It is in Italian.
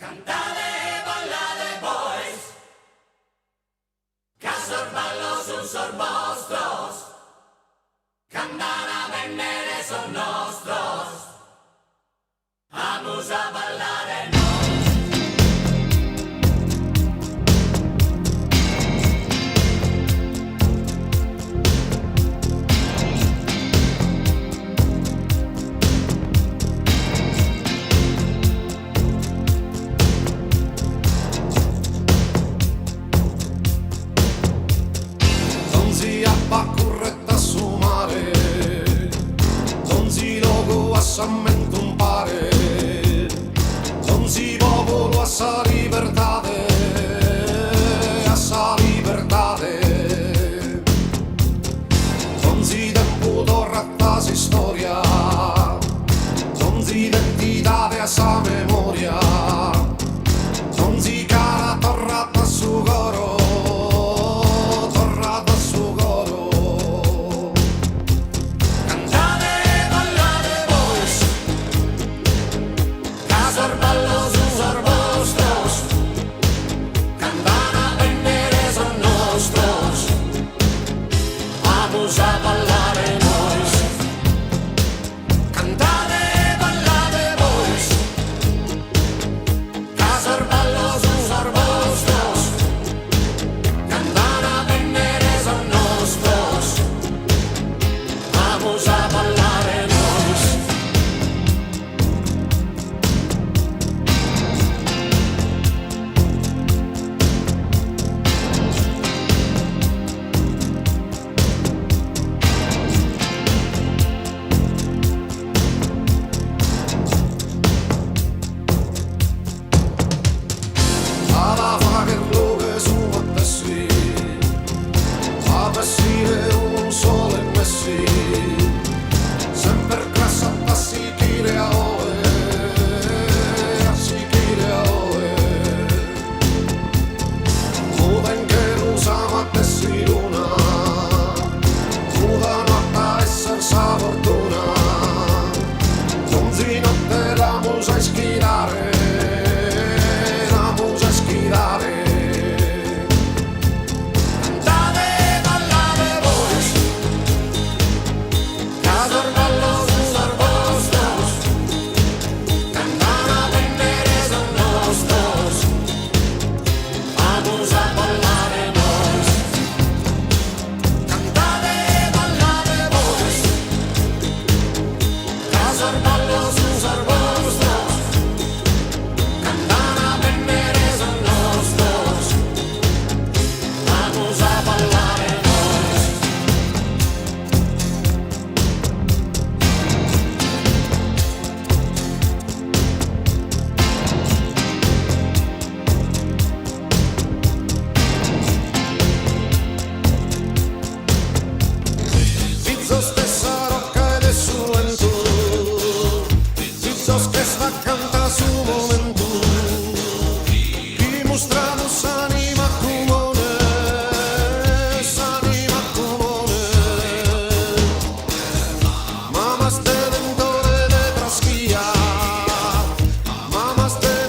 Cantare e ballare boys, ca sorballo sus sorbostros, cantana vennere son nostros, vamos a ballare noi. Curretta su mare, non si logo a sammento un pare, non si popolo a sa libertà, a sa libertà, non si tempo torrata si storia, non si identità a sa memoria, non si cara torrata su coro. Vamos a ballare noi, cantare e ballare boys, ca sorballo sus arbustos, cantana vennere son nostros, vamos a ballare noi. Un sole e messi sempre classa a sicile a oe, a sicile a oe, muda che usama a tessi luna, muda notta esser sa fortuna, non si notte la musa ispirare, la musa ispirare. Stessa rocca ed è su lento, Zizos che sta canta su momento, dimostrano s'anima comune, s'anima comune, mamma ste dentore de traschia, mamma ste